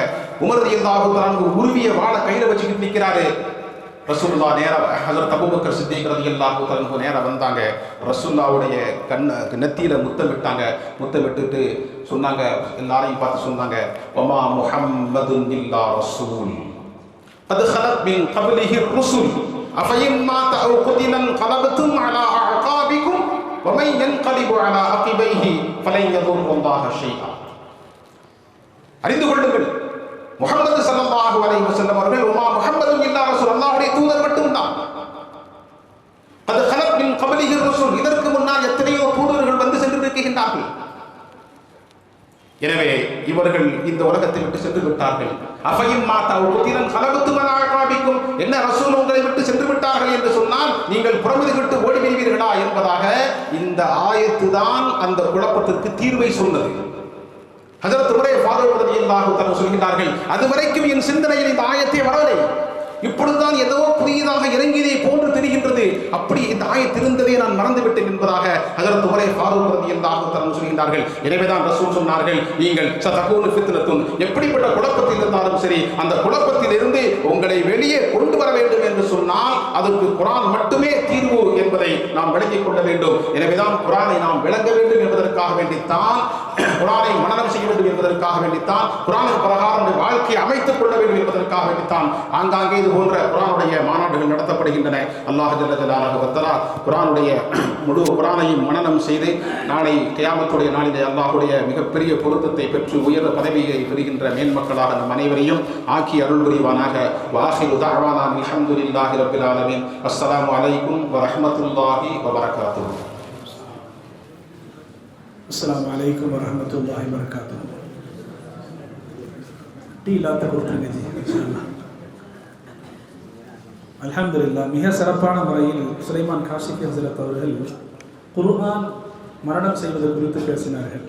உமர் ரலியல்லாஹு தஆலா அன்ஹு உருவிய வாளை கையில வச்சுக்கிட்டு நிற்கிறாரு. ரசூலுல்லாஹ் நேரா ஹஜ்ரத் அபூபக்கர் சித்திக் ரலியல்லாஹு தஆலா அன்ஹு நேரா வந்தாங்க. ரசூலுல்லாஹ்வுடைய நெத்தியில முத்தம் விட்டாங்க. முத்தம் விட்டுட்டு சொன்னாங்க, எல்லாரையும் பார்த்து சொன்னாங்க, வமா முஹம்மதுன் இல்லா ரசூல் கத் ஹலத் மின் கப்லிஹி ருசுல் அஃபயின் மாத அவ் குதில கலபதும் அலா அகாபிக்கும் வமை யன்கலிபு அலா அகிபைஹி ஃபலன் யதுர்ருல்லாஹ ஷைஆ. அறிந்து கொள்ளுங்கள், முஹம்மது ஸல்லல்லாஹு அலைஹி வஸல்லம் அவர்கள் வமா முஹம்மதுன் இல்லா ரசூல், அல்லாஹ்வுடைய தூதர் மட்டும்தான். கத் ஹலத் மின் கப்லிஹி ருசுல், இதற்கு முன்னால் எத்தனையோ தூதர்கள் வந்து சென்று இருக்கின்றார்கள். எனவே இவர்கள் இந்த உலகத்தை விட்டு சென்று விட்டார்கள். அஃபயின் மாதா உத்திரன் கலபத்தும் அலா அகாபிக்கும், என்ன ரசூல் உங்களை விட்டு சென்று விட்டார்கள் என்று சொன்னால் நீங்கள் புறமுது விட்டு ஓடி வருவீர்களா என்பதாக இந்த ஆயத்து தான் அந்த குழப்பத்திற்கு தீர்வை சொன்னது. ஹஜ்ரத் உமர் ஃபாரூக் ரலியல்லாஹு தஆலா சொல்கிறார்கள், அதுவரைக்கும் என் சிந்தனையில் இந்த ஆயத்தை வரவில்லை, இப்பொழுதுதான் ஏதோ புதியதாக இறங்கியதை போன்று தெரிகின்றது, அப்படி இந்த ஆயத்து இருந்ததை நான் மறந்துவிட்டேன் என்பதாக ஹஜ்ரத் உமர் ஃபாரூக் ரலியல்லாஹு தஆலா சொல்கிறார்கள். எனவேதான் ரசூல் சொன்னார்கள், நீங்கள் சதகூனு ஃபித்னத்துன், எப்படிப்பட்ட குழப்பத்தில் இருந்தாலும் சரி அந்த குழப்பத்தில் இருந்து உங்களை வெளியே கொண்டு வர வேண்டும் என்று சொன்னால் அதற்கு குர்ஆன் மட்டுமே தீர்வு என்பதை நாம் விளங்கிக் கொள்ள வேண்டும். எனவேதான் குர்ஆனை நாம் விளங்க வேண்டும் என்பதற்காக வேண்டித்தான், குர்ஆனை மனனம் செய்ய வேண்டும் என்பதற்காக வேண்டித்தான், குர்ஆனின் பிரகாரம் வாழ்க்கையை அமைத்துக் கொள்ள வேண்டும் என்பதற்காக வேண்டித்தான் ஆங்காங்கே இது போன்ற குர்ஆனுடைய மாநாடுகள் நடத்தப்படுகின்றன. அல்லாஹ் ஜல்ல ஜலாலுஹு வ தஆலா குர்ஆனுடைய முழு குர்ஆனையும் மனனம் செய்து நாளை கியாமத்துடைய நாளிலே அல்லாஹ்வுடைய மிகப்பெரிய பொருத்தத்தை பெற்று உயர்ந்த பதவியை பெறுகின்ற மேன்மக்களாக நம் அனைவரையும் ஆக்கி அருள் புரிவானாக. வாஹிரு தஅவானா அல்ஹம்துலில்லாஹி ரப்பில் ஆலமீன். அஸ்ஸலாமு அலைக்கும் வ ரஹ்மத்துல்லாஹி வ பரகாத்துஹு. அஸ்ஸலாமு அலைக்கும் வ ரஹ்மத்துல்லாஹி வ பரகாத்துஹு. டீ இல்லாத கொடுத்துருங்க ஜி. இன்ஷா அல்லாஹ். அல்ஹம்துலில்லாஹ். மிக சிறப்பான முறையில் சுலைமான் காஷிஃபி ஹஸரத் அவர்கள் குர்ஆன் மரணம் செய்வது குறித்து பேசினார்கள்.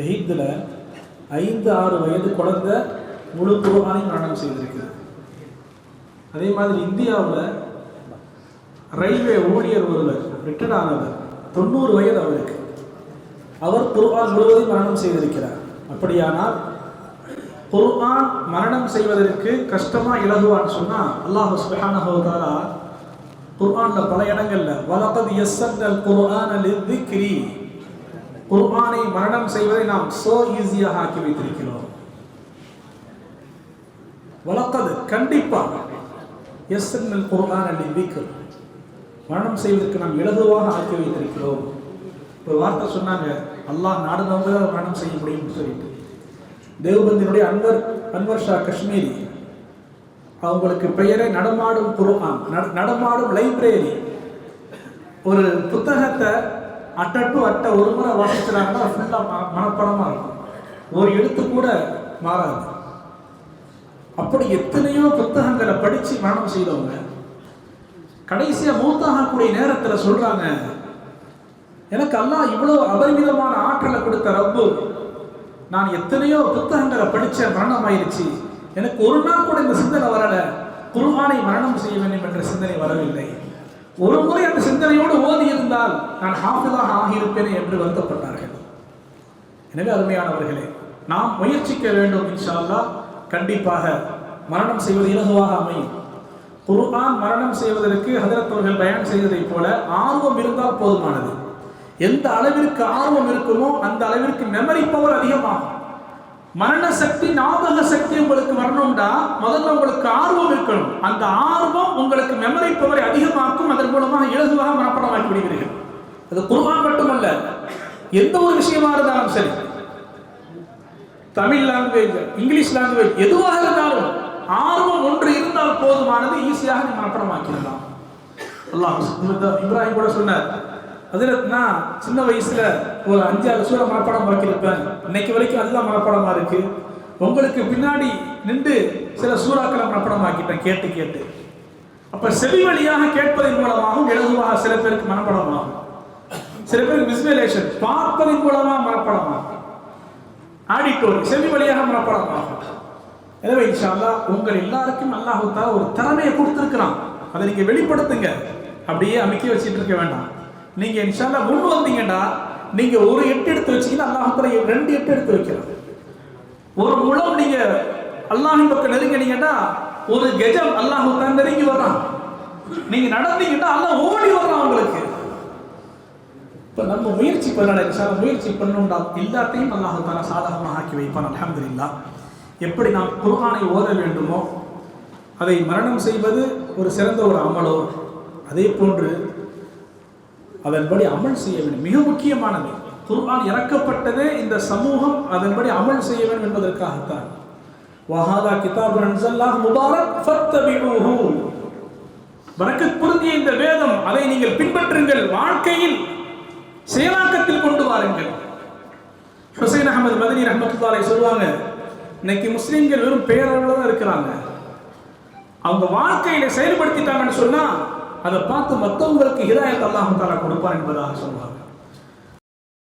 எகிப்தில் 5-6 வயது குழந்தை முழு குர்ஆனையும் மரணம் செய்திருக்கிறது. அதே மாதிரி இந்தியாவில் ரயில்வே ஊழியர் ஒருவர் ரிட்டையர்ட் ஆனவர், 90 வயது அவருக்கு, அவர் குர்ஆன் முழுவதும் மரணம் செய்திருக்கிறார். அப்படியானால் குர்ஆன் மரணம் செய்வதற்கு கஷ்டமா இலகுவான்னு சொன்னா அல்லாஹ் சுப்ஹானஹு வ தஆலா குர்ஆன்ல பல இடங்கள்ல வலகத் யஸ்ஸர்னல் குர்ஆன லிذிக்ரி, குர்ஆனை மரணம் செய்வதை நாம் சோ ஈஸியாக ஆக்கி வைத்திருக்கிறோம். வலகத் கண்டிப்பாக யஸ்ஸர்னல் குர்ஆன லிذிக்ர், மரணம் செய்வதற்கு நாம் இலகுவாக ஆக்கி வைத்திருக்கிறோம். ஒரு வார்த்தை சொன்னாங்க, அல்லாஹ் நாடுனவங்க மரணம் செய்ய முடியும்னு சொல்லிட்டு. தேவபந்தினுடைய அன்வர் ஷா காஷ்மீரி, அவங்களுக்கு பெயரே நடமாடும் குர்ஆன், நடமாடும் லைப்ரரி. ஒரு புத்தகத்தை அட்டை ஒரு முறை வாசிக்கிறாங்கன்னா ஃபுல்லாக மனப்படமாக இருக்கும், ஒரு எழுத்து கூட மாறாது. அப்படி எத்தனையோ புத்தகங்களை படித்து மரணம் செய்தவங்க கடைசியாக மூத்தாகக்கூடிய நேரத்தில் சொல்கிறாங்க, எனக்கு அல்லாஹ் இவ்வளோ அபரிமிதமான ஆற்றலை கொடுத்த ரப்பு, நான் எத்தனையோ புத்தகங்களை படித்த மரணம் ஆயிடுச்சு, எனக்கு ஒரு நாள் கூட இந்த சிந்தனை வரலை, குர்ஆனை மரணம் செய்ய வேண்டும் என்ற சிந்தனை வரவில்லை. ஒரு முறை அந்த சிந்தனையோடு ஓதி இருந்தால் நான் ஹாஃபிதாக ஆகியிருப்பேனே என்று வருத்தப்பட்டார்கள். எனவே அருமையானவர்களே, நாம் முயற்சிக்க வேண்டும். இன்ஷா அல்லாஹ் கண்டிப்பாக மரணம் செய்வது இலகுவாக அமையும். குர்ஆன் மரணம் செய்வதற்கு ஹதரத் அவர்கள் பயான் செய்ததைப் போல ஆர்வம் இருந்தால் போதுமானது. எந்த அளவிற்கு ஆர்வம் இருக்குமோ அந்த அளவிற்கு மெமரி பவர் அதிகமாகும். மரண சக்தி, ஞாபக சக்தி உங்களுக்கு வரணும்டா முதல்ல உங்களுக்கு ஆர்வம் இருக்கணும். அந்த ஆர்வம் உங்களுக்கு மெமரி பவரை அதிகமாக்கும். அதன் மூலமாக இலகுவாக மனப்பாடமாக்கி விடுவீர்கள். அது குர்ஆன் மட்டுமல்ல, எந்த ஒரு விஷயமா இருந்தாலும் சரி, தமிழ் லாங்குவேஜ், இங்கிலீஷ் லாங்குவேஜ், எதுவாக இருந்தாலும் ஆர்வம் ஒன்று இருந்தால் போதுமானது, ஈஸியாக நீ மனப்பாடமாக்கிடலாம். அல்லாஹ் இப்ராஹிம் கூட சொன்னார், அதில் நான் சின்ன வயசுல ஒரு 5-6 சூறா மனப்பாடம் ஆக்கியிருப்பேன், இன்னைக்கு வரைக்கும் அதுதான் மனப்பாடமா இருக்கு. உங்களுக்கு பின்னாடி நின்று சில சூறாக்களை மனப்பாடம் ஆக்கிட்டேன் கேட்டு கேட்டு. அப்ப செவி வழியாக கேட்பதன் மூலமாகவும் இலகுவாக சில பேருக்கு மனப்பாடமாகும், சில பேருக்கு விசுவலேஷன் பார்ப்பதன் மூலமாக மனப்பாடமாகும், ஆடிட்டோரி செவி வழியாக மனப்பாடமாகும். எனவே இன்ஷா அல்லாஹ் உங்கள் எல்லாருக்கும் அல்லாஹ் தஆலா ஒரு திறமையை கொடுத்திருக்கிறான், அதை நீங்க வெளிப்படுத்துங்க. அப்படியே அமைக்கி வச்சுட்டு இருக்க வேண்டாம். நீங்க இன்ஷா அல்லாஹ் முன் வந்தீங்கன்னா, நீங்க ஒரு 8 எடுத்து வச்சீங்கன்னா அல்லாஹ் தஆலா 2 8 எடுத்து வைக்கிறான். ஒரு முழம் நீங்க அல்லாஹ்வின் பக்கம் நெருங்கினீங்கன்னா ஒரு கஜம் அல்லாஹ் தஆலா நெருங்கி வர்றான். நீங்க நடந்தீங்கன்னா அல்லாஹ் ஓடி வர்றான் உங்களுக்கு. இப்ப நம்ம முயற்சி பண்ணல, இன்ஷா அல்லாஹ் முயற்சி பண்ணணும்டா, எல்லாத்தையும் அல்லாஹ் தஆலா சாதகமாக ஆக்கி வைப்பான். அல்ஹம்துலில்லாஹ். எப்படி நாம் குர்ஆனை ஓத வேண்டுமோ, அதை மரணம் செய்வது ஒரு சிறந்த ஒரு அமலோ, அதே போன்று அதன்படி அமல் செய்ய வேண்டும். மிக முக்கியமானது, குர்ஆன் இறக்கப்பட்டதே இந்த சமூகம் அதன்படி அமல் செய்ய வேண்டும் என்பதற்காகத்தான். வஹாதா கிதாபுன் அன்ஸல்னாஹு முபாரக் ஃபத்தபிஊஹு, பரக்கத் பொருந்திய இந்த வேதம், அதை நீங்கள் பின்பற்றுங்கள், வாழ்க்கையில் செயலாக்கத்தில் கொண்டு வாருங்கள். ஹுசைன் அஹ்மத் மதனி ரஹ்மத்துல்லாஹி அலைஹி சொல்வாங்க, இன்னைக்கு முஸ்லிம்கள் வெறும் பேரளவுல தான் இருக்கிறாங்க, அவங்க வாழ்க்கையில செயல்படுத்திட்டாங்கன்னு சொன்னா அதை பார்த்து மற்றவங்களுக்கு ஹிதாயத் அல்லாஹ் தஆலா கொடுப்பார் என்பதாக சொல்வாங்க.